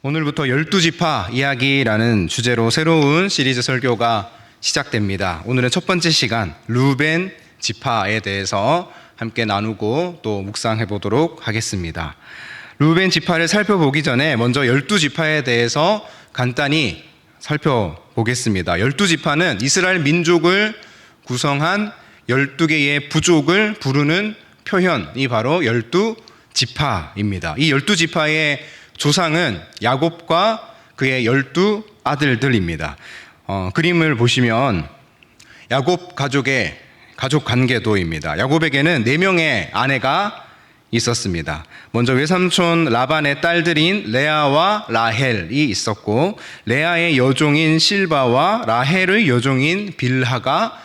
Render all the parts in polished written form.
오늘부터 12지파 이야기라는 주제로 새로운 시리즈 설교가 시작됩니다. 오늘은 첫 번째 시간 루벤 지파에 대해서 함께 나누고 또 묵상해 보도록 하겠습니다. 루벤 지파를 살펴보기 전에 먼저 12지파에 대해서 간단히 살펴보겠습니다. 12지파는 이스라엘 민족을 구성한 12개의 부족을 부르는 표현이 바로 12지파입니다. 이 12지파의 조상은 야곱과 그의 12아들들입니다. 그림을 보시면 야곱 가족의 가족 관계도입니다. 야곱에게는 4명의 아내가 있었습니다. 먼저 외삼촌 라반의 딸들인 레아와 라헬이 있었고, 레아의 여종인 실바와 라헬의 여종인 빌하가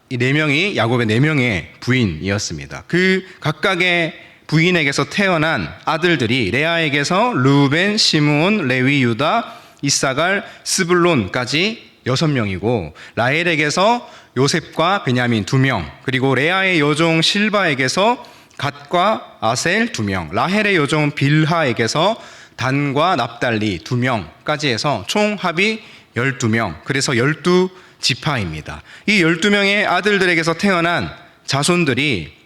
이 4명이 야곱의 4명의 부인이었습니다. 그 각각의 부인에게서 태어난 아들들이 레아에게서 루벤, 시므온, 레위, 유다, 이사갈, 스불론까지 6명이고, 라헬에게서 요셉과 베냐민 2명, 그리고 레아의 여종 실바에게서 갓과 아셀 2명, 라헬의 여종 빌하에게서 단과 납달리 2명까지 해서 총 합이 12명, 그래서 12지파입니다. 이 12명의 아들들에게서 태어난 자손들이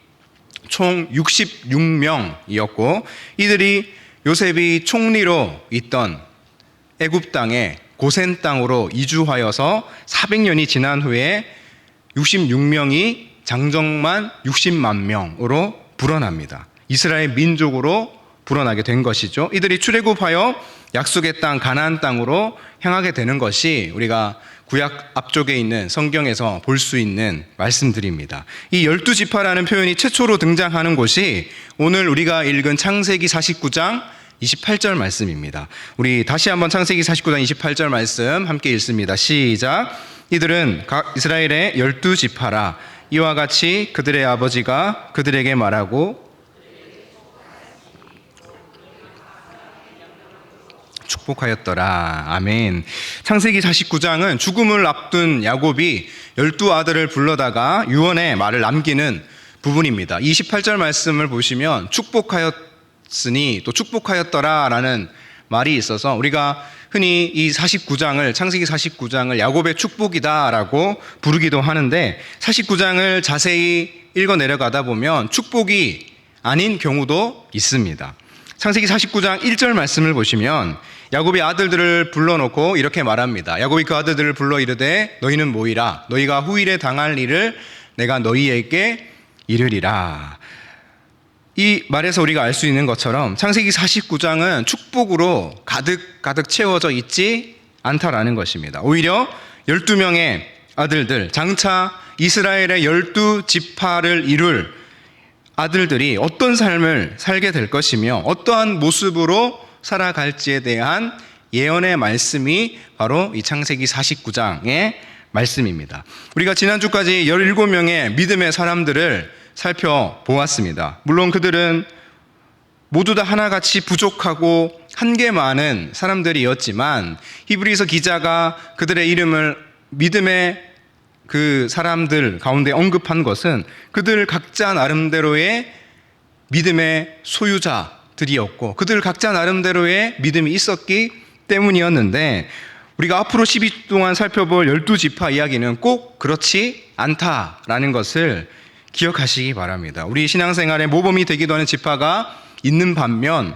총 66명이었고, 이들이 요셉이 총리로 있던 애굽 땅에 고센 땅으로 이주하여서 400년이 지난 후에 66명이 장정만 60만 명으로 불어납니다. 이스라엘 민족으로 불어나게 된 것이죠. 이들이 출애굽하여 약속의 땅 가나안 땅으로 향하게 되는 것이 우리가 구약 앞쪽에 있는 성경에서 볼 수 있는 말씀들입니다. 이 12지파라는 표현이 최초로 등장하는 곳이 오늘 우리가 읽은 창세기 49장 28절 말씀입니다. 우리 다시 한번 창세기 49장 28절 말씀 함께 읽습니다. 시작. 이들은 각 이스라엘의 12지파라. 이와 같이 그들의 아버지가 그들에게 말하고 축복하였더라. 아멘. 창세기 49장은 죽음을 앞둔 야곱이 12아들을 불러다가 유언의 말을 남기는 부분입니다. 28절 말씀을 보시면 축복하였으니 또 축복하였더라 라는 말이 있어서 우리가 흔히 이 49장을, 창세기 49장을 야곱의 축복이다 라고 부르기도 하는데, 49장을 자세히 읽어 내려가다 보면 축복이 아닌 경우도 있습니다. 창세기 49장 1절 말씀을 보시면 야곱이 아들들을 불러놓고 이렇게 말합니다. 야곱이 그 아들들을 불러 이르되 너희는 모이라. 너희가 후일에 당할 일을 내가 너희에게 이르리라. 이 말에서 우리가 알 수 있는 것처럼 창세기 49장은 축복으로 가득 채워져 있지 않다라는 것입니다. 오히려 12명의 아들들, 장차 이스라엘의 12지파를 이룰 아들들이 어떤 삶을 살게 될 것이며 어떠한 모습으로 살아갈지에 대한 예언의 말씀이 바로 이 창세기 49장의 말씀입니다. 우리가 지난주까지 17명의 믿음의 사람들을 살펴보았습니다. 물론 그들은 모두 다 하나같이 부족하고 한계 많은 사람들이었지만 히브리서 기자가 그들의 이름을 믿음의 그 사람들 가운데 언급한 것은 그들 각자 나름대로의 믿음의 소유자들이었고 그들 각자 나름대로의 믿음이 있었기 때문이었는데, 우리가 앞으로 12주 동안 살펴볼 12지파 이야기는 꼭 그렇지 않다라는 것을 기억하시기 바랍니다. 우리 신앙생활에 모범이 되기도 하는 지파가 있는 반면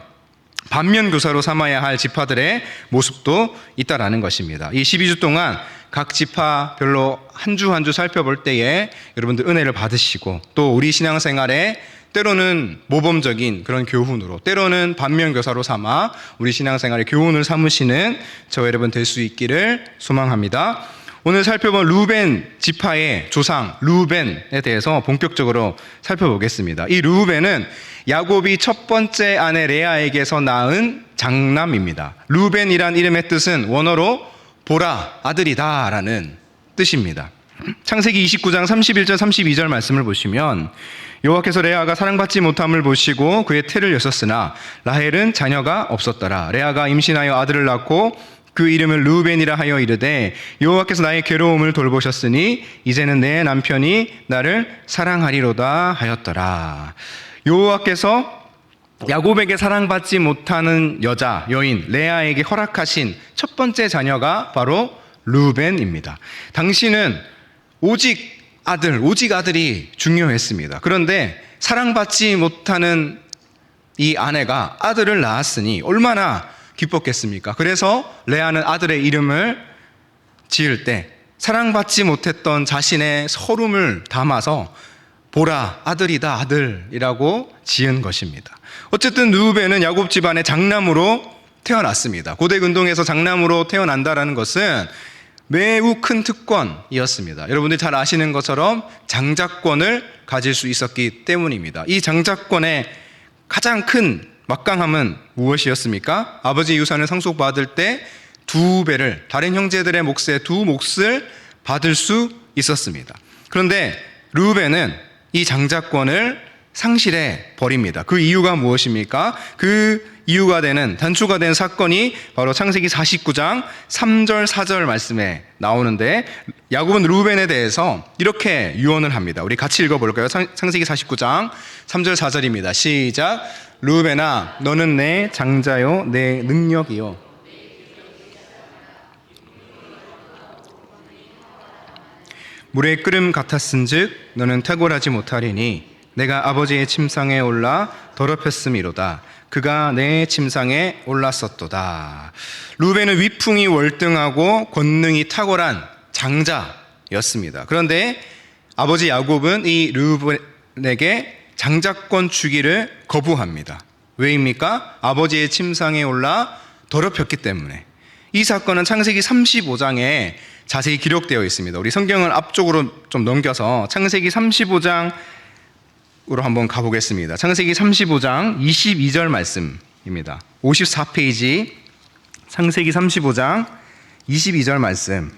교사로 삼아야 할 지파들의 모습도 있다라는 것입니다. 이 12주 동안 각 지파별로 한 주 한 주 살펴볼 때에 여러분들 은혜를 받으시고, 또 우리 신앙생활에 때로는 모범적인 그런 교훈으로, 때로는 반면교사로 삼아 우리 신앙생활의 교훈을 삼으시는 저 여러분 될 수 있기를 소망합니다. 오늘 살펴본 루벤 지파의 조상 루벤에 대해서 본격적으로 살펴보겠습니다. 이 루벤은 야곱이 첫 번째 아내 레아에게서 낳은 장남입니다. 루벤이란 이름의 뜻은 원어로 보라, 아들이다 라는 뜻입니다. 창세기 29장 31절 32절 말씀을 보시면 여호와께서 레아가 사랑받지 못함을 보시고 그의 태를 여셨으나 라헬은 자녀가 없었더라. 레아가 임신하여 아들을 낳고 그 이름을 루벤이라 하여 이르되 여호와께서 나의 괴로움을 돌보셨으니 이제는 내 남편이 나를 사랑하리로다 하였더라. 여호와께서 야곱에게 사랑받지 못하는 여인 레아에게 허락하신 첫 번째 자녀가 바로 르우벤입니다. 당시는 오직 아들이 중요했습니다. 그런데 사랑받지 못하는 이 아내가 아들을 낳았으니 얼마나 기뻤겠습니까? 그래서 레아는 아들의 이름을 지을 때 사랑받지 못했던 자신의 서름을 담아서 보라, 아들이다, 아들이라고 지은 것입니다. 어쨌든 르우벤은 야곱 집안의 장남으로 태어났습니다. 고대 근동에서 장남으로 태어난다는 것은 매우 큰 특권이었습니다. 여러분들이 잘 아시는 것처럼 장자권을 가질 수 있었기 때문입니다. 이 장자권의 가장 큰 막강함은 무엇이었습니까? 아버지 유산을 상속받을 때 2배를, 다른 형제들의 몫의 2몫을 받을 수 있었습니다. 그런데 르우벤은 이 장자권을 상실해 버립니다. 그 이유가 무엇입니까? 그 이유가 되는, 단초가 된 사건이 바로 창세기 49장 3절 4절 말씀에 나오는데, 야곱은 르우벤에 대해서 이렇게 유언을 합니다. 우리 같이 읽어볼까요? 창세기 49장 3절 4절입니다. 시작. 르우벤아, 너는 내 장자요 내 능력이요 물의 끓음 같았은즉 너는 탁월하지 못하리니 내가 아버지의 침상에 올라 더럽혔음이로다. 그가 내 침상에 올랐었도다. 르우벤은 위풍이 월등하고 권능이 탁월한 장자였습니다. 그런데 아버지 야곱은 이 르우벤에게 장자권 주기를 거부합니다. 왜입니까? 아버지의 침상에 올라 더럽혔기 때문에. 이 사건은 창세기 35장에 자세히 기록되어 있습니다. 우리 성경을 앞쪽으로 좀 넘겨서 창세기 35장으로 한번 가보겠습니다. 창세기 35장 22절 말씀입니다. 54페이지 창세기 35장 22절 말씀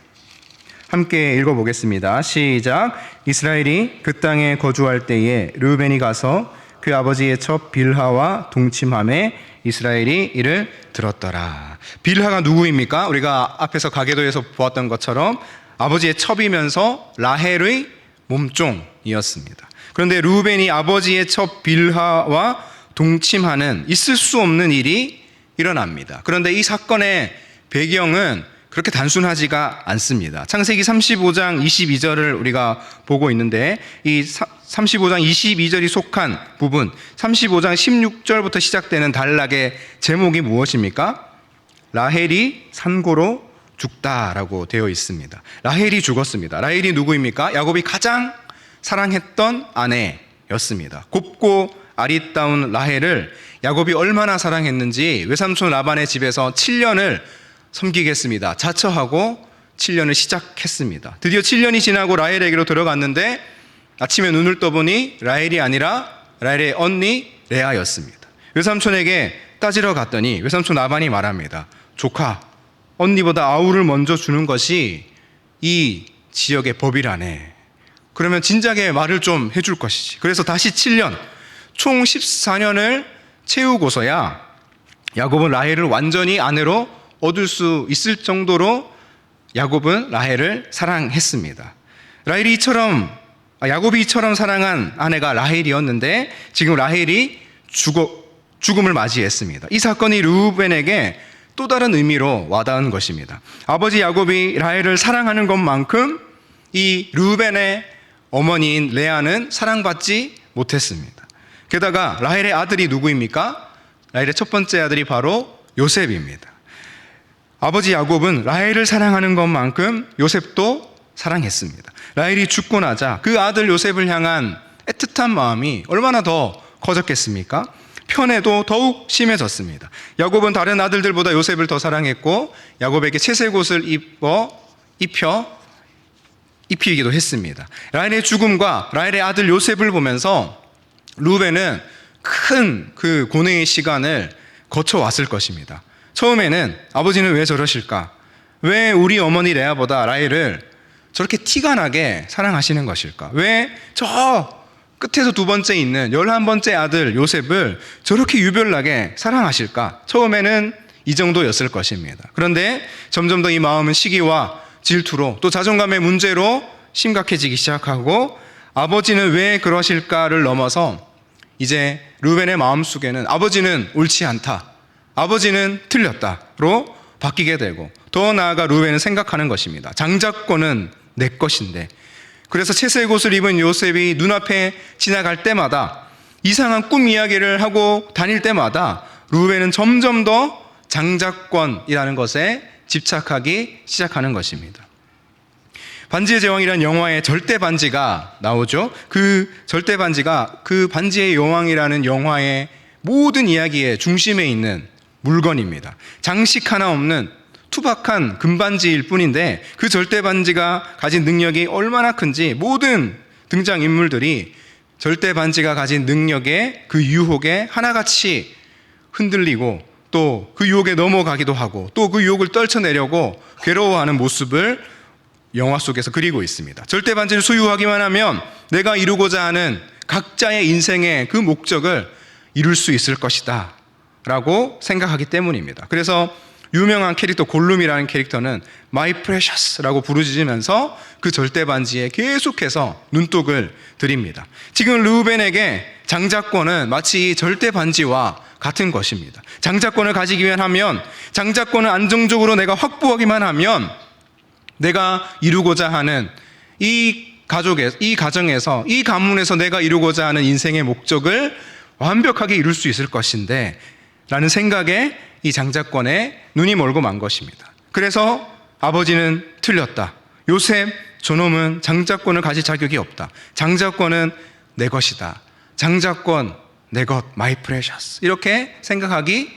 함께 읽어보겠습니다. 시작. 이스라엘이 그 땅에 거주할 때에 르우벤이 가서 그 아버지의 첩 빌하와 동침함에 이스라엘이 이를 들었더라. 빌하가 누구입니까? 우리가 앞에서 가계도에서 보았던 것처럼 아버지의 첩이면서 라헬의 몸종이었습니다. 그런데 르우벤이 아버지의 첩 빌하와 동침하는 있을 수 없는 일이 일어납니다. 그런데 이 사건의 배경은 그렇게 단순하지가 않습니다. 창세기 35장 22절을 우리가 보고 있는데, 이 35장 22절이 속한 부분, 35장 16절부터 시작되는 단락의 제목이 무엇입니까? 라헬이 산고로 죽다라고 되어 있습니다. 라헬이 죽었습니다. 라헬이 누구입니까? 야곱이 가장 사랑했던 아내였습니다. 곱고 아리따운 라헬을 야곱이 얼마나 사랑했는지 외삼촌 라반의 집에서 7년을 섬기겠습니다. 자처하고 7년을 시작했습니다. 드디어 7년이 지나고 라헬에게로 들어갔는데 아침에 눈을 떠보니 라헬이 아니라 라헬의 언니 레아였습니다. 외삼촌에게 따지러 갔더니 외삼촌 라반이 말합니다. 조카, 언니보다 아우를 먼저 주는 것이 이 지역의 법이라네. 그러면 진작에 말을 좀 해줄 것이지. 그래서 다시 7년, 총 14년을 채우고서야 야곱은 라헬을 완전히 아내로 얻을 수 있을 정도로 야곱은 라헬을 사랑했습니다. 야곱이 이처럼 사랑한 아내가 라헬이었는데 지금 라헬이 죽음을 맞이했습니다. 이 사건이 르우벤에게 또 다른 의미로 와닿은 것입니다. 아버지 야곱이 라헬을 사랑하는 것만큼 이 르우벤의 어머니인 레아는 사랑받지 못했습니다. 게다가 라헬의 아들이 누구입니까? 라헬의 첫 번째 아들이 바로 요셉입니다. 아버지 야곱은 라헬을 사랑하는 것만큼 요셉도 사랑했습니다. 라헬이 죽고 나자 그 아들 요셉을 향한 애틋한 마음이 얼마나 더 커졌겠습니까? 편애도 더욱 심해졌습니다. 야곱은 다른 아들들보다 요셉을 더 사랑했고 야곱에게 채색 옷을 입히기도 했습니다. 라헬의 죽음과 라헬의 아들 요셉을 보면서 르우벤은 큰 그 고뇌의 시간을 거쳐왔을 것입니다. 처음에는 아버지는 왜 저러실까? 왜 우리 어머니 레아보다 라헬을 저렇게 티가 나게 사랑하시는 것일까? 왜 저 끝에서 두 번째 있는 11번째 아들 요셉을 저렇게 유별나게 사랑하실까? 처음에는 이 정도였을 것입니다. 그런데 점점 더 이 마음은 시기와 질투로 또 자존감의 문제로 심각해지기 시작하고 아버지는 왜 그러실까를 넘어서 이제 르우벤의 마음속에는 아버지는 옳지 않다, 아버지는 틀렸다로 바뀌게 되고, 더 나아가 르우벤은 생각하는 것입니다. 장자권은 내 것인데. 그래서 채색 옷을 입은 요셉이 눈앞에 지나갈 때마다, 이상한 꿈 이야기를 하고 다닐 때마다 르우벤은 점점 더 장자권이라는 것에 집착하기 시작하는 것입니다. 반지의 제왕이라는 영화에 절대 반지가 나오죠. 그 절대 반지가 그 반지의 여왕이라는 영화의 모든 이야기의 중심에 있는 물건입니다. 장식 하나 없는 투박한 금반지일 뿐인데, 그 절대 반지가 가진 능력이 얼마나 큰지 모든 등장인물들이 절대 반지가 가진 능력에, 그 유혹에 하나같이 흔들리고, 또 그 유혹에 넘어가기도 하고, 또 그 유혹을 떨쳐내려고 괴로워하는 모습을 영화 속에서 그리고 있습니다. 절대 반지를 소유하기만 하면 내가 이루고자 하는 각자의 인생의 그 목적을 이룰 수 있을 것이다 라고 생각하기 때문입니다. 그래서 유명한 캐릭터 골룸이라는 캐릭터는 My Precious라고 부르짖으면서 그 절대 반지에 계속해서 눈독을 들입니다. 지금 르우벤에게 장자권은 마치 이 절대 반지와 같은 것입니다. 장자권을 가지기 위한 하면, 장자권을 안정적으로 내가 확보하기만 하면 내가 이루고자 하는 이 가정에서, 이 가문에서 내가 이루고자 하는 인생의 목적을 완벽하게 이룰 수 있을 것인데 라는 생각에 이 장자권에 눈이 멀고 만 것입니다. 그래서 아버지는 틀렸다, 요셉 저놈은 장자권을 가질 자격이 없다, 장자권은 내 것이다, 장자권 내 것, my precious, 이렇게 생각하기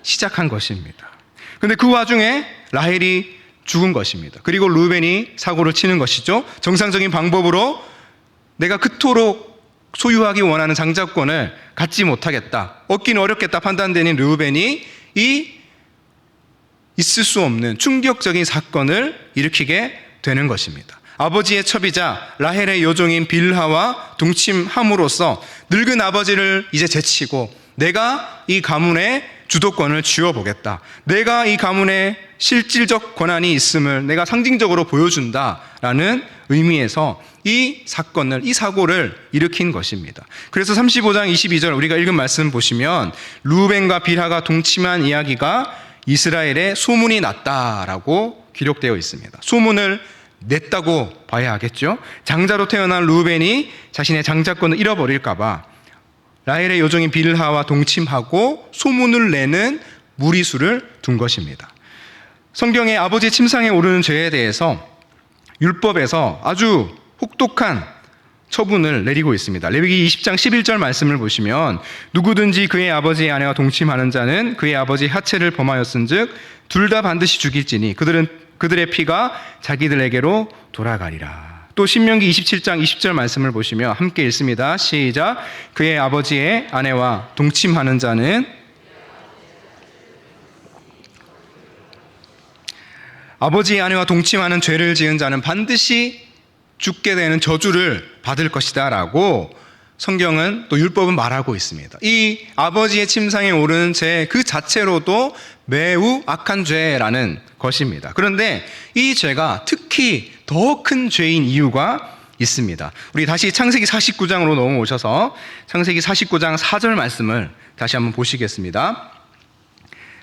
시작한 것입니다. 그런데 그 와중에 라헬이 죽은 것입니다. 그리고 르우벤이 사고를 치는 것이죠. 정상적인 방법으로 내가 그토록 소유하기 원하는 장자권을 갖지 못하겠다, 얻기는 어렵겠다 판단되는 르우벤이 이 있을 수 없는 충격적인 사건을 일으키게 되는 것입니다. 아버지의 첩이자 라헬의 여종인 빌하와 동침함으로써 늙은 아버지를 이제 제치고 내가 이 가문의 주도권을 쥐어보겠다, 내가 이 가문의 실질적 권한이 있음을 내가 상징적으로 보여준다라는 의미에서 이 사건을, 이 사고를 일으킨 것입니다. 그래서 35장 22절 우리가 읽은 말씀 보시면 르우벤과 빌하가 동침한 이야기가 이스라엘에 소문이 났다라고 기록되어 있습니다. 소문을 냈다고 봐야 하겠죠. 장자로 태어난 르우벤이 자신의 장자권을 잃어버릴까봐 라헬의 여종인 빌하와 동침하고 소문을 내는 무리수를 둔 것입니다. 성경에 아버지의 침상에 오르는 죄에 대해서 율법에서 아주 혹독한 처분을 내리고 있습니다. 레위기 20장 11절 말씀을 보시면 누구든지 그의 아버지의 아내와 동침하는 자는 그의 아버지의 하체를 범하였은즉 둘 다 반드시 죽일지니 그들의 피가 자기들에게로 돌아가리라. 또 신명기 27장 20절 말씀을 보시면 함께 읽습니다. 시작. 그의 아버지의 아내와 동침하는 자는 아버지의 아내와 동침하는 죄를 지은 자는 반드시 죽게 되는 저주를 받을 것이다 라고 성경은 또 율법은 말하고 있습니다. 이 아버지의 침상에 오르는 죄 그 자체로도 매우 악한 죄라는 것입니다. 그런데 이 죄가 특히 더 큰 죄인 이유가 있습니다. 우리 다시 창세기 49장으로 넘어오셔서 창세기 49장 4절 말씀을 다시 한번 보시겠습니다.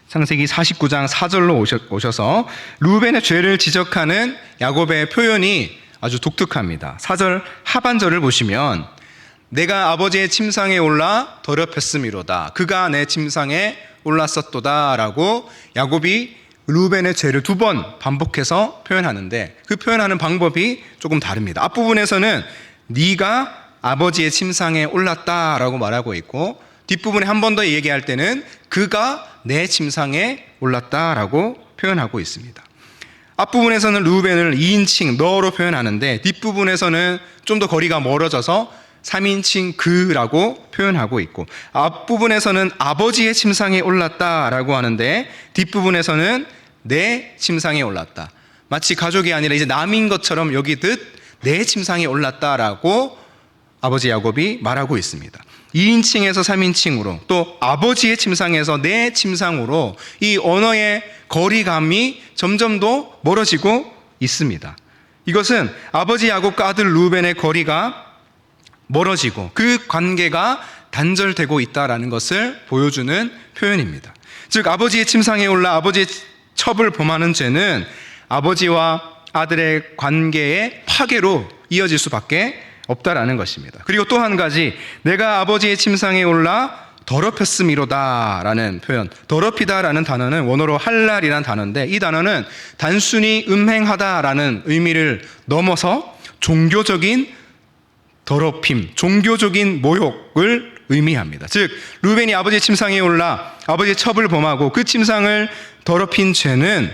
창세기 49장 4절로 오셔서 르우벤의 죄를 지적하는 야곱의 표현이 아주 독특합니다. 4절 하반절을 보시면 내가 아버지의 침상에 올라 더럽혔음이로다, 그가 내 침상에 올랐었도다 라고 야곱이 르우벤의 죄를 2번 반복해서 표현하는데 그 표현하는 방법이 조금 다릅니다. 앞부분에서는 네가 아버지의 침상에 올랐다라고 말하고 있고, 뒷부분에 한 번 더 얘기할 때는 그가 내 침상에 올랐다라고 표현하고 있습니다. 앞부분에서는 르우벤을 2인칭 너로 표현하는데 뒷부분에서는 좀 더 거리가 멀어져서 3인칭 그라고 표현하고 있고, 앞부분에서는 아버지의 침상에 올랐다라고 하는데 뒷부분에서는 내 침상에 올랐다, 마치 가족이 아니라 이제 남인 것처럼 여기듯 내 침상에 올랐다라고 아버지 야곱이 말하고 있습니다. 2인칭에서 3인칭으로, 또 아버지의 침상에서 내 침상으로 이 언어의 거리감이 점점 더 멀어지고 있습니다. 이것은 아버지 야곱과 아들 르우벤의 거리가 멀어지고 그 관계가 단절되고 있다라는 것을 보여주는 표현입니다. 즉 아버지의 침상에 올라 아버지의 첩을 범하는 죄는 아버지와 아들의 관계의 파괴로 이어질 수밖에 없다라는 것입니다. 그리고 또 한 가지, 내가 아버지의 침상에 올라 더럽혔음이로다 라는 표현. 더럽히다 라는 단어는 원어로 할랄이라는 단어인데, 이 단어는 단순히 음행하다 라는 의미를 넘어서 종교적인 더럽힘, 종교적인 모욕을 의미합니다. 즉 루벤이 아버지의 침상에 올라 아버지의 첩을 범하고 그 침상을 더럽힌 죄는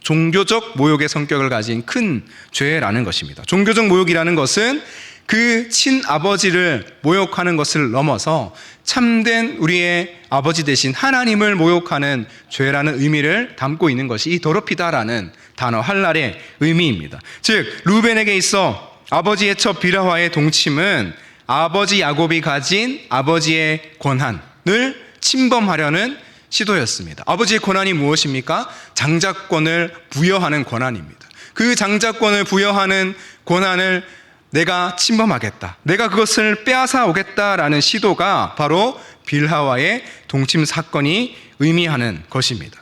종교적 모욕의 성격을 가진 큰 죄라는 것입니다. 종교적 모욕이라는 것은 그 친아버지를 모욕하는 것을 넘어서 참된 우리의 아버지 되신 하나님을 모욕하는 죄라는 의미를 담고 있는 것이 이 더럽히다라는 단어 할랄의 의미입니다. 즉 루벤에게 있어 아버지의 첩 빌하와의 동침은 아버지 야곱이 가진 아버지의 권한을 침범하려는 시도였습니다. 아버지의 권한이 무엇입니까? 장자권을 부여하는 권한입니다. 그 장자권을 부여하는 권한을 내가 침범하겠다, 내가 그것을 빼앗아 오겠다라는 시도가 바로 빌하와의 동침 사건이 의미하는 것입니다.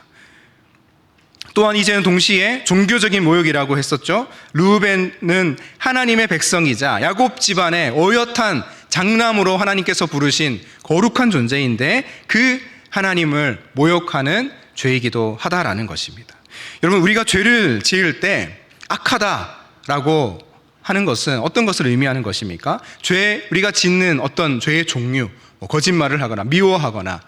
또한 이제는 동시에 종교적인 모욕이라고 했었죠. 르우벤은 하나님의 백성이자 야곱 집안의 어엿한 장남으로 하나님께서 부르신 거룩한 존재인데 그 하나님을 모욕하는 죄이기도 하다라는 것입니다. 여러분, 우리가 죄를 지을 때 악하다라고 하는 것은 어떤 것을 의미하는 것입니까? 우리가 짓는 어떤 죄의 종류, 거짓말을 하거나 미워하거나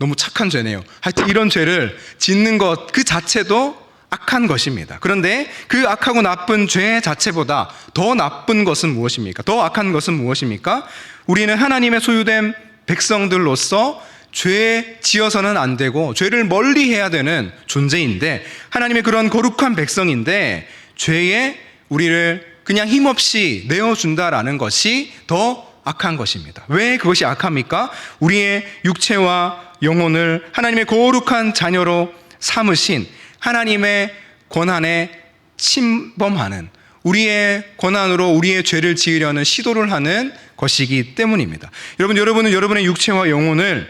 너무 착한 죄네요. 하여튼 이런 죄를 짓는 것 그 자체도 악한 것입니다. 그런데 그 악하고 나쁜 죄 자체보다 더 나쁜 것은 무엇입니까? 더 악한 것은 무엇입니까? 우리는 하나님의 소유된 백성들로서 죄 지어서는 안 되고 죄를 멀리 해야 되는 존재인데, 하나님의 그런 거룩한 백성인데 죄에 우리를 그냥 힘없이 내어준다라는 것이 더 악한 것입니다. 왜 그것이 악합니까? 우리의 육체와 영혼을 하나님의 거룩한 자녀로 삼으신 하나님의 권한에 침범하는, 우리의 권한으로 우리의 죄를 지으려는 시도를 하는 것이기 때문입니다. 여러분은 여러분의 육체와 영혼을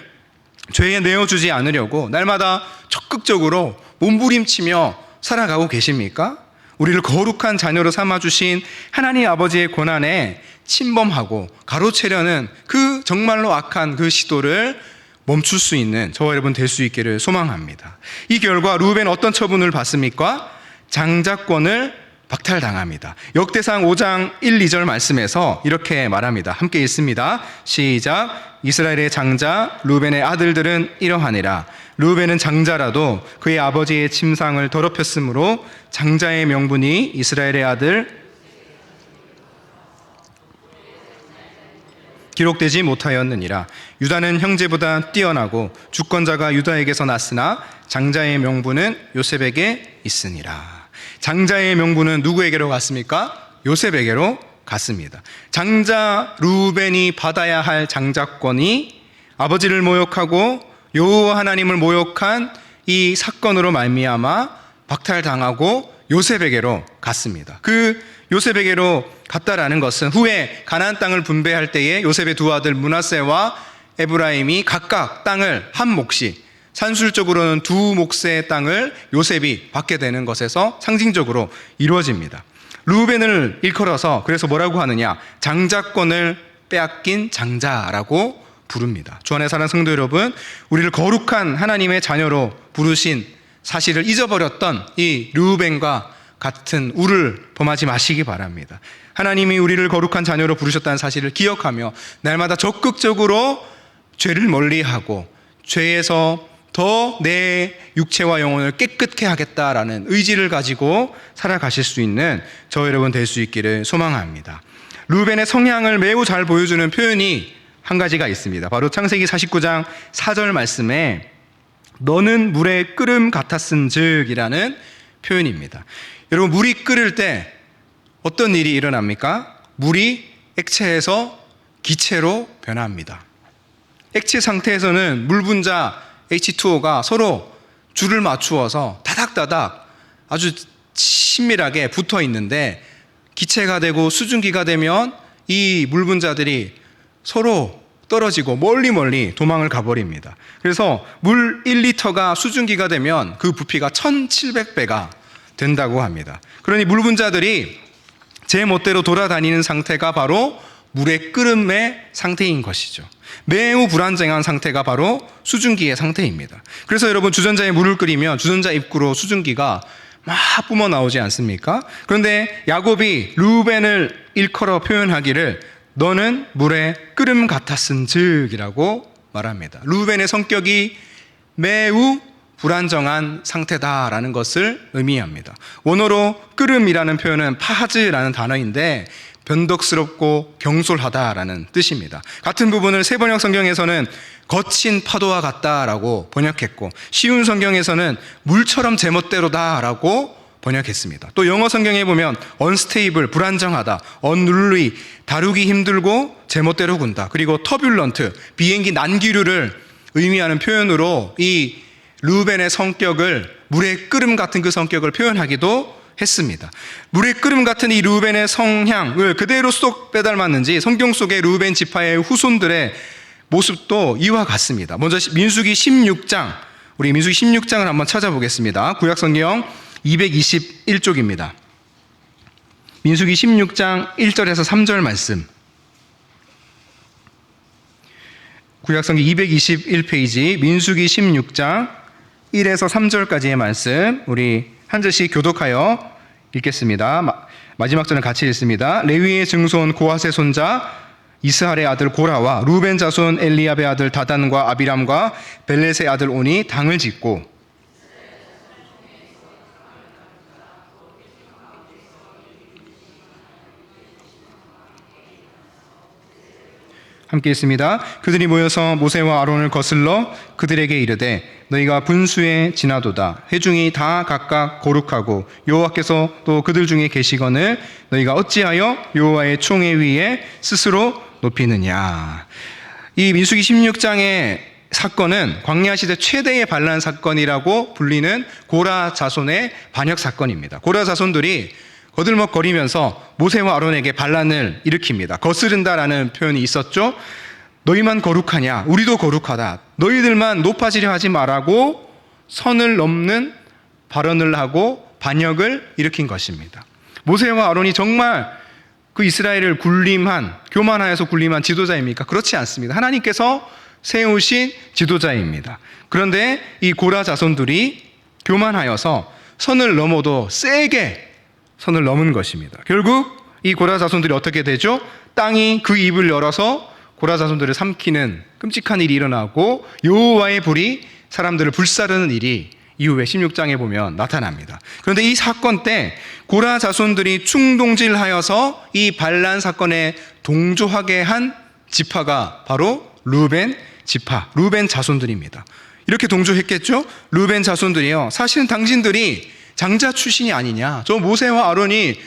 죄에 내어주지 않으려고 날마다 적극적으로 몸부림치며 살아가고 계십니까? 우리를 거룩한 자녀로 삼아주신 하나님 아버지의 권한에 침범하고 가로채려는 그 정말로 악한 그 시도를 멈출 수 있는 저와 여러분 될 수 있기를 소망합니다. 이 결과 르우벤은 어떤 처분을 받습니까? 장자권을 박탈당합니다. 역대상 5장 1, 2절 말씀에서 이렇게 말합니다. 함께 읽습니다. 시작. 이스라엘의 장자 르우벤의 아들들은 이러하니라. 르우벤은 장자라도 그의 아버지의 침상을 더럽혔으므로 장자의 명분이 이스라엘의 아들 기록되지 못하였느니라. 유다는 형제보다 뛰어나고 주권자가 유다에게서 났으나 장자의 명분은 요셉에게 있으니라. 장자의 명분은 누구에게로 갔습니까? 요셉에게로 갔습니다. 장자 르우벤이 받아야 할 장자권이 아버지를 모욕하고 여호와 하나님을 모욕한 이 사건으로 말미암아 박탈당하고 요셉에게로 갔습니다. 그 요셉에게로 갔다라는 것은 후에 가나안 땅을 분배할 때에 요셉의 두 아들 므낫세와 에브라임이 각각 땅을 한 몫씩, 산술적으로는 두 몫의 땅을 요셉이 받게 되는 것에서 상징적으로 이루어집니다. 르우벤을 일컬어서 그래서 뭐라고 하느냐? 장자권을 빼앗긴 장자라고 부릅니다. 주 안에 사는 성도 여러분, 우리를 거룩한 하나님의 자녀로 부르신 사실을 잊어버렸던 이 르우벤과 같은 우를 범하지 마시기 바랍니다. 하나님이 우리를 거룩한 자녀로 부르셨다는 사실을 기억하며 날마다 적극적으로 죄를 멀리하고 죄에서 더 내 육체와 영혼을 깨끗게 하겠다라는 의지를 가지고 살아가실 수 있는 저 여러분 될 수 있기를 소망합니다. 르우벤의 성향을 매우 잘 보여주는 표현이 한 가지가 있습니다. 바로 창세기 49장 4절 말씀에 너는 물에 끓음 같았은즉 이라는 표현입니다. 여러분, 물이 끓을 때 어떤 일이 일어납니까? 물이 액체에서 기체로 변합니다. 액체 상태에서는 물 분자 H2O가 서로 줄을 맞추어서 다닥다닥 아주 친밀하게 붙어 있는데, 기체가 되고 수증기가 되면 이 물 분자들이 서로 떨어지고 멀리 도망을 가버립니다. 그래서 물 1리터가 수증기가 되면 그 부피가 1700배가 된다고 합니다. 그러니 물분자들이 제 멋대로 돌아다니는 상태가 바로 물의 끓음의 상태인 것이죠. 매우 불안정한 상태가 바로 수증기의 상태입니다. 그래서 여러분, 주전자에 물을 끓이면 주전자 입구로 수증기가 막 뿜어 나오지 않습니까? 그런데 야곱이 르우벤을 일컬어 표현하기를 너는 물의 끓음 같았은즉이라고 말합니다. 르우벤의 성격이 매우 불안정한 상태다라는 것을 의미합니다. 원어로 끓음이라는 표현은 파하즈라는 단어인데 변덕스럽고 경솔하다라는 뜻입니다. 같은 부분을 세번역 성경에서는 거친 파도와 같다라고 번역했고, 쉬운 성경에서는 물처럼 제멋대로다라고 번역했습니다. 또 영어 성경에 보면 unstable, 불안정하다, unruly, 다루기 힘들고 제멋대로 군다, 그리고 turbulent, 비행기 난기류를 의미하는 표현으로 이 르우벤의 성격을 물의 끓음 같은 그 성격을 표현하기도 했습니다. 물의 끓음 같은 이 르우벤의 성향을 그대로 쏙 빼닮았는지 성경 속의 르우벤 지파의 후손들의 모습도 이와 같습니다. 먼저 민수기 16장, 우리 민수기 16장을 한번 찾아보겠습니다. 구약성경 221쪽입니다. 민수기 16장 1절에서 3절 말씀. 구약성경 221페이지 민수기 16장 1에서 3절까지의 말씀, 우리 한 절씩 교독하여 읽겠습니다. 마지막 절은 같이 읽습니다. 레위의 증손 고핫의 손자 이스할의 아들 고라와 루벤 자손 엘리압의 아들 다단과 아비람과 벨렛의 아들 온이 당을 짓고 함께 있습니다. 그들이 모여서 모세와 아론을 거슬러 그들에게 이르되 너희가 분수에 지나도다. 회중이 다 각각 거룩하고 여호와께서 또 그들 중에 계시거늘 너희가 어찌하여 여호와의 총회 위에 스스로 높이느냐. 이 민수기 16장의 사건은 광야 시대 최대의 반란 사건이라고 불리는 고라 자손의 반역 사건입니다. 고라 자손들이 거들먹거리면서 모세와 아론에게 반란을 일으킵니다. 거스른다라는 표현이 있었죠. 너희만 거룩하냐? 우리도 거룩하다. 너희들만 높아지려 하지 말라고 선을 넘는 발언을 하고 반역을 일으킨 것입니다. 모세와 아론이 정말 그 이스라엘을 교만하여서 군림한 지도자입니까? 그렇지 않습니다. 하나님께서 세우신 지도자입니다. 그런데 이 고라 자손들이 교만하여서 선을 넘어도 세게 선을 넘은 것입니다. 결국 이 고라 자손들이 어떻게 되죠? 땅이 그 입을 열어서 고라 자손들을 삼키는 끔찍한 일이 일어나고 여호와의 불이 사람들을 불사르는 일이 이후에 16장에 보면 나타납니다. 그런데 이 사건 때 고라 자손들이 충동질하여서 이 반란 사건에 동조하게 한 지파가 바로 르우벤 지파, 르우벤 자손들입니다. 이렇게 동조했겠죠? 르우벤 자손들이요, 사실은 당신들이 장자 출신이 아니냐, 저 모세와 아론이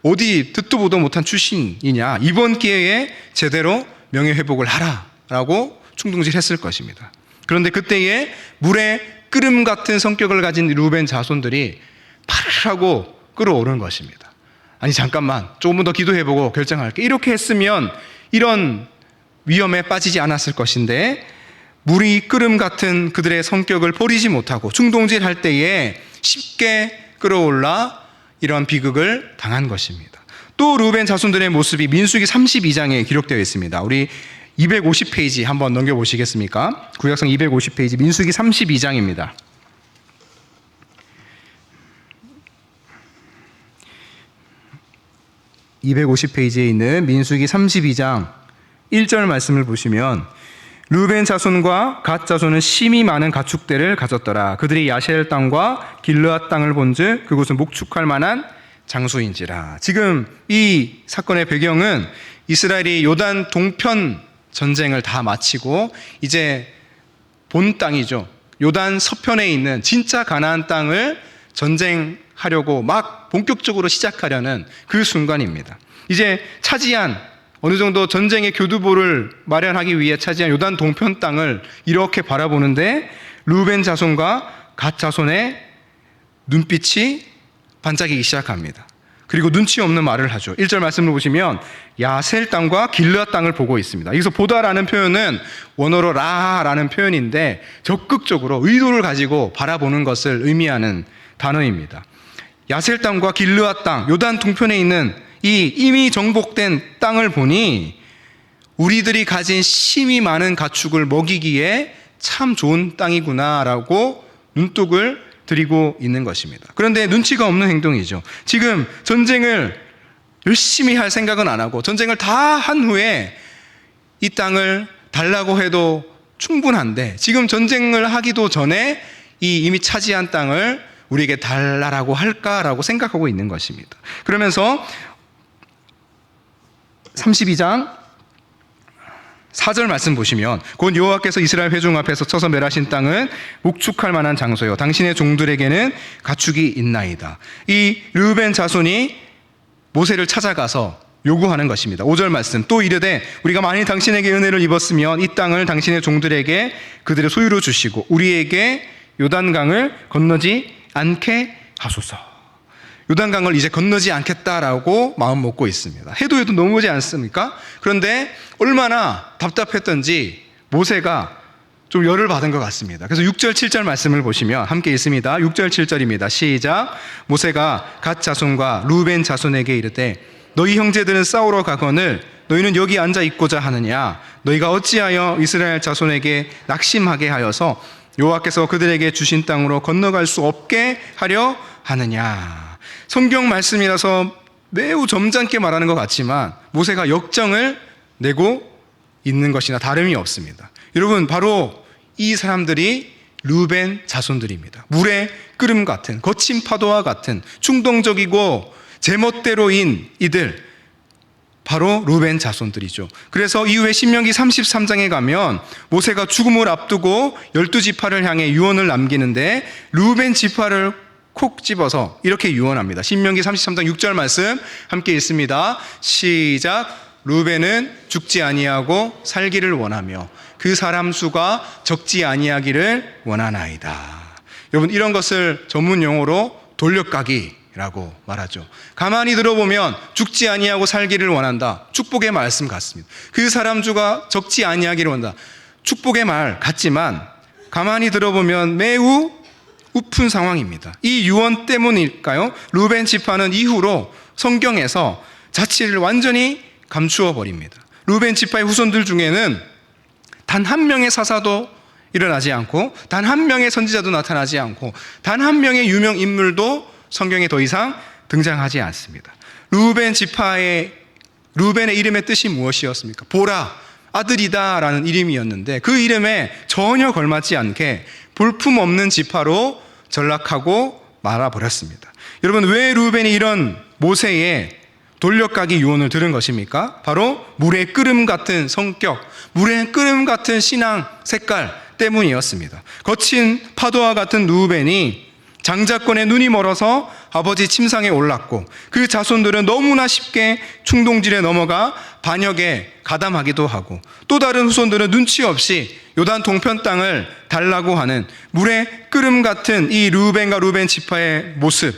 어디 듣도 보도 못한 출신이냐, 이번 기회에 제대로 명예회복을 하라라고 충동질했을 것입니다. 그런데 그때에 물의 끓음 같은 성격을 가진 르우벤 자손들이 팔을 하고 끌어오른 것입니다. 아니 잠깐만, 조금 더 기도해보고 결정할게, 이렇게 했으면 이런 위험에 빠지지 않았을 것인데, 물이 끓음 같은 그들의 성격을 버리지 못하고 충동질할 때에 쉽게 끌어올라 이런 비극을 당한 것입니다. 또 르우벤 자손들의 모습이 민수기 32장에 기록되어 있습니다. 우리 250페이지 한번 넘겨보시겠습니까? 구약성 250페이지 민수기 32장입니다. (250페이지에) 있는 민수기 32장 1절 말씀을 보시면, 르우벤 자손과 갓 자손은 심히 많은 가축대를 가졌더라. 그들이 야셀 땅과 길르앗 땅을 본즉 그곳은 목축할 만한 장소인지라. 지금 이 사건의 배경은 이스라엘이 요단 동편 전쟁을 다 마치고 이제 본 땅이죠, 요단 서편에 있는 진짜 가나안 땅을 전쟁하려고 막 본격적으로 시작하려는 그 순간입니다. 이제 차지한, 어느 정도 전쟁의 교두보를 마련하기 위해 차지한 요단 동편 땅을 이렇게 바라보는데 르우벤 자손과 갓 자손의 눈빛이 반짝이기 시작합니다. 그리고 눈치 없는 말을 하죠. 1절 말씀을 보시면 야셀 땅과 길르앗 땅을 보고 있습니다. 여기서 보다라는 표현은 원어로 라라는 표현인데 적극적으로 의도를 가지고 바라보는 것을 의미하는 단어입니다. 야셀 땅과 길르앗 땅, 요단 동편에 있는 이 이미 정복된 땅을 보니 우리들이 가진 심이 많은 가축을 먹이기에 참 좋은 땅이구나라고 눈독을 들이고 있는 것입니다. 그런데 눈치가 없는 행동이죠. 지금 전쟁을 열심히 할 생각은 안 하고 전쟁을 다 한 후에 이 땅을 달라고 해도 충분한데 지금 전쟁을 하기도 전에 이 이미 차지한 땅을 우리에게 달라고 할까라고 생각하고 있는 것입니다. 그러면서 32장 4절 말씀 보시면 곧 여호와께서 이스라엘 회중 앞에서 쳐서 멸하신 땅은 목축할 만한 장소요 당신의 종들에게는 가축이 있나이다. 이 르우벤 자손이 모세를 찾아가서 요구하는 것입니다. 5절 말씀 또 이르되 우리가 만일 당신에게 은혜를 입었으면 이 땅을 당신의 종들에게 그들의 소유로 주시고 우리에게 요단강을 건너지 않게 하소서. 요단강을 이제 건너지 않겠다라고 마음 먹고 있습니다. 해도 너무지 않습니까? 그런데 얼마나 답답했던지 모세가 좀 열을 받은 것 같습니다. 그래서 6절 7절 말씀을 보시면 함께 읽습니다. 6절 7절입니다. 시작. 모세가 갓 자손과 루벤 자손에게 이르되 너희 형제들은 싸우러 가거늘 너희는 여기 앉아 있고자 하느냐? 너희가 어찌하여 이스라엘 자손에게 낙심하게 하여서 여호와께서 그들에게 주신 땅으로 건너갈 수 없게 하려 하느냐? 성경 말씀이라서 매우 점잖게 말하는 것 같지만 모세가 역정을 내고 있는 것이나 다름이 없습니다. 여러분, 바로 이 사람들이 르우벤 자손들입니다. 물의 끓음 같은, 거친 파도와 같은 충동적이고 제멋대로인 이들, 바로 르우벤 자손들이죠. 그래서 이후에 신명기 33장에 가면 모세가 죽음을 앞두고 12지파를 향해 유언을 남기는데 르우벤 지파를 콕 집어서 이렇게 유언합니다. 신명기 33장 6절 말씀 함께 읽습니다. 시작. 르우벤은 죽지 아니하고 살기를 원하며 그 사람 수가 적지 아니하기를 원하나이다. 여러분, 이런 것을 전문 용어로 돌려까기라고 말하죠. 가만히 들어보면 죽지 아니하고 살기를 원한다. 축복의 말씀 같습니다. 그 사람 수가 적지 아니하기를 원한다. 축복의 말 같지만 가만히 들어보면 매우 우픈 상황입니다. 이 유언 때문일까요? 르우벤 지파는 이후로 성경에서 자취를 완전히 감추어 버립니다. 르우벤 지파의 후손들 중에는 단 한 명의 사사도 일어나지 않고 단 한 명의 선지자도 나타나지 않고 단 한 명의 유명 인물도 성경에 더 이상 등장하지 않습니다. 르우벤의 이름의 뜻이 무엇이었습니까? 보라, 아들이다라는 이름이었는데 그 이름에 전혀 걸맞지 않게 볼품없는 지파로 전락하고 말아버렸습니다. 여러분, 왜 르우벤이 이런 모세의 돌려까기 유언을 들은 것입니까? 바로 물의 끓음 같은 성격, 물의 끓음 같은 신앙 색깔 때문이었습니다. 거친 파도와 같은 르우벤이 장자권에 눈이 멀어서 아버지 침상에 올랐고 그 자손들은 너무나 쉽게 충동질에 넘어가 반역에 가담하기도 하고 또 다른 후손들은 눈치 없이 요단 동편 땅을 달라고 하는 물의 끓음 같은 이 르우벤과 르우벤 지파의 모습,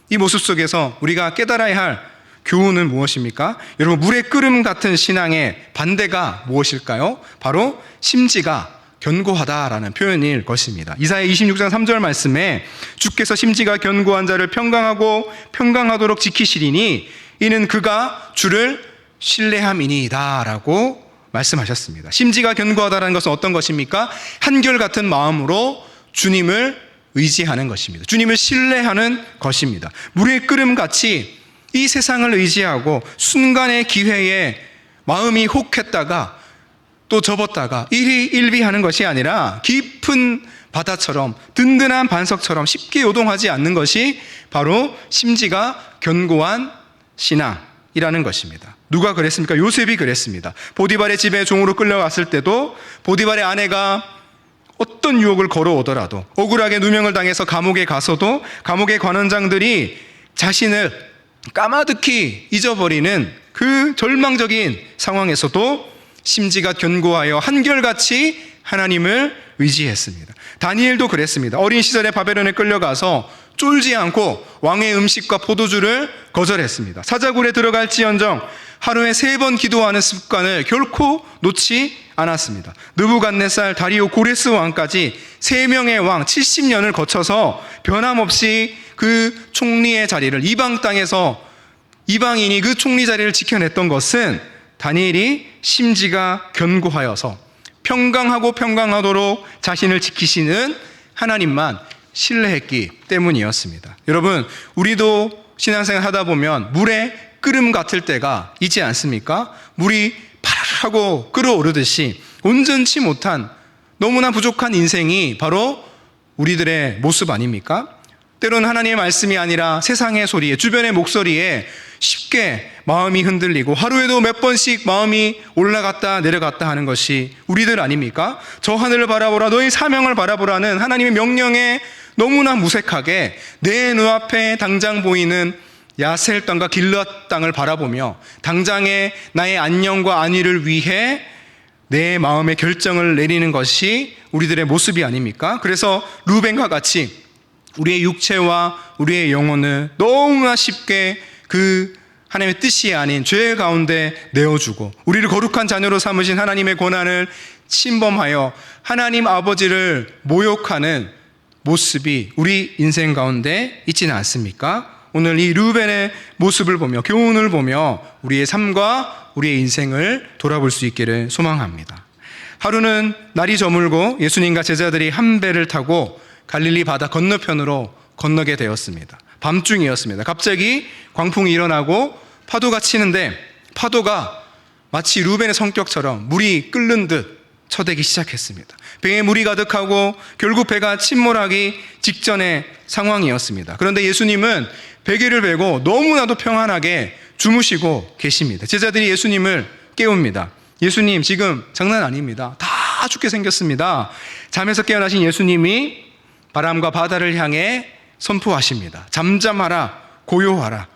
이 모습 속에서 우리가 깨달아야 할 교훈은 무엇입니까? 여러분, 물의 끓음 같은 신앙의 반대가 무엇일까요? 바로 심지가 견고하다라는 표현일 것입니다. 이사야 26장 3절 말씀에 주께서 심지가 견고한 자를 평강하도록 지키시리니 이는 그가 주를 신뢰함이니이다 라고 말씀하셨습니다. 심지가 견고하다는 것은 어떤 것입니까? 한결같은 마음으로 주님을 의지하는 것입니다. 주님을 신뢰하는 것입니다. 물의 끓음같이 이 세상을 의지하고 순간의 기회에 마음이 혹했다가 또 접었다가 일희일비하는 것이 아니라 깊은 바다처럼 든든한 반석처럼 쉽게 요동하지 않는 것이 바로 심지가 견고한 신앙이라는 것입니다. 누가 그랬습니까? 요셉이 그랬습니다. 보디발의 집에 종으로 끌려갔을 때도 보디발의 아내가 어떤 유혹을 걸어오더라도 억울하게 누명을 당해서 감옥에 가서도 감옥의 관원장들이 자신을 까마득히 잊어버리는 그 절망적인 상황에서도 심지가 견고하여 한결같이 하나님을 의지했습니다. 다니엘도 그랬습니다. 어린 시절에 바벨론에 끌려가서 쫄지 않고 왕의 음식과 포도주를 거절했습니다. 사자굴에 들어갈지언정 하루에 3번 기도하는 습관을 결코 놓지 않았습니다. 느부갓네살, 다리오, 고레스 왕까지 3명의 왕 70년을 거쳐서 변함없이 그 총리의 자리를, 이방 땅에서 이방인이 그 총리 자리를 지켜냈던 것은 다니엘이 심지가 견고하여서 평강하고 평강하도록 자신을 지키시는 하나님만 신뢰했기 때문이었습니다. 여러분, 우리도 신앙생활 하다 보면 물에 끓음 같을 때가 있지 않습니까? 물이 파라하고 끓어오르듯이 온전치 못한, 너무나 부족한 인생이 바로 우리들의 모습 아닙니까? 때로는 하나님의 말씀이 아니라 세상의 소리에, 주변의 목소리에 쉽게 마음이 흔들리고 하루에도 몇 번씩 마음이 올라갔다 내려갔다 하는 것이 우리들 아닙니까? 저 하늘을 바라보라, 너희 사명을 바라보라는 하나님의 명령에 너무나 무색하게 내 눈앞에 당장 보이는 야셀 땅과 길앗 땅을 바라보며 당장의 나의 안녕과 안위를 위해 내 마음의 결정을 내리는 것이 우리들의 모습이 아닙니까? 그래서 루벤과 같이 우리의 육체와 우리의 영혼을 너무나 쉽게 그 하나님의 뜻이 아닌 죄 가운데 내어주고 우리를 거룩한 자녀로 삼으신 하나님의 권한을 침범하여 하나님 아버지를 모욕하는 모습이 우리 인생 가운데 있지는 않습니까? 오늘 이 르우벤의 모습을 보며 교훈을 보며 우리의 삶과 우리의 인생을 돌아볼 수 있기를 소망합니다. 하루는 날이 저물고 예수님과 제자들이 한 배를 타고 갈릴리 바다 건너편으로 건너게 되었습니다. 밤중이었습니다. 갑자기 광풍이 일어나고 파도가 치는데 파도가 마치 르우벤의 성격처럼 물이 끓는 듯 쳐대기 시작했습니다. 배에 물이 가득하고 결국 배가 침몰하기 직전의 상황이었습니다. 그런데 예수님은 베개를 베고 너무나도 평안하게 주무시고 계십니다. 제자들이 예수님을 깨웁니다. 예수님, 지금 장난 아닙니다. 다 죽게 생겼습니다. 잠에서 깨어나신 예수님이 바람과 바다를 향해 선포하십니다. 잠잠하라, 고요하라.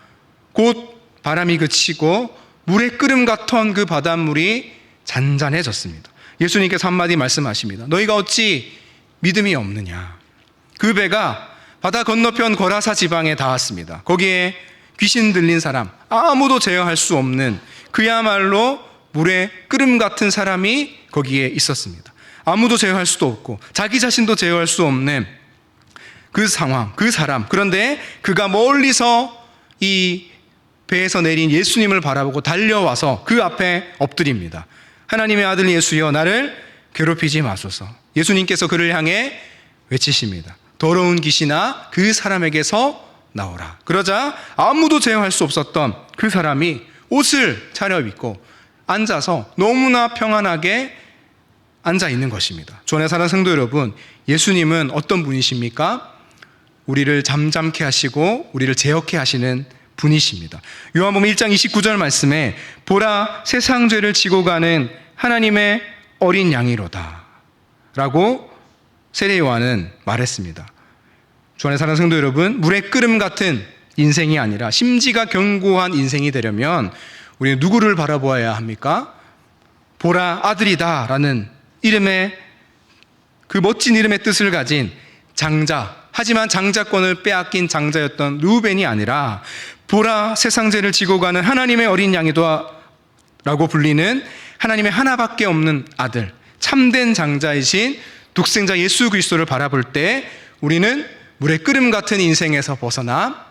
곧 바람이 그치고 물의 끓음 같던 그 바닷물이 잔잔해졌습니다. 예수님께서 한마디 말씀하십니다. 너희가 어찌 믿음이 없느냐. 그 배가 바다 건너편 거라사 지방에 닿았습니다. 거기에 귀신 들린 사람, 아무도 제어할 수 없는 그야말로 물의 끓음 같은 사람이 거기에 있었습니다. 아무도 제어할 수도 없고 자기 자신도 제어할 수 없는 그 상황, 그 사람. 그런데 그가 멀리서 이 배에서 내린 예수님을 바라보고 달려와서 그 앞에 엎드립니다. 하나님의 아들 예수여, 나를 괴롭히지 마소서. 예수님께서 그를 향해 외치십니다. 더러운 귀신아, 그 사람에게서 나오라. 그러자 아무도 제어할 수 없었던 그 사람이 옷을 차려입고 앉아서 너무나 평안하게 앉아 있는 것입니다. 주 안에 사랑하는 성도 여러분, 예수님은 어떤 분이십니까? 우리를 잠잠케 하시고 우리를 제어케 하시는 분이십니다. 요한복음 1장 29절 말씀에 보라, 세상 죄를 지고 가는 하나님의 어린 양이로다 라고 세례 요한은 말했습니다. 주 안에 사랑하는 성도 여러분, 물의 끓음 같은 인생이 아니라 심지가 견고한 인생이 되려면 우리는 누구를 바라보아야 합니까? 보라, 아들이다 라는 이름의, 그 멋진 이름의 뜻을 가진 장자, 하지만 장자권을 빼앗긴 장자였던 르우벤이 아니라 보라, 세상 죄를 지고 가는 하나님의 어린 양이다 라고 불리는 하나님의 하나밖에 없는 아들, 참된 장자이신 독생자 예수 그리스도를 바라볼 때 우리는 물의 끓음 같은 인생에서 벗어나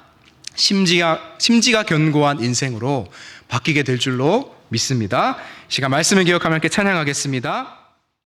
심지가 견고한 인생으로 바뀌게 될 줄로 믿습니다. 이 시간 말씀을 기억하며 함께 찬양하겠습니다.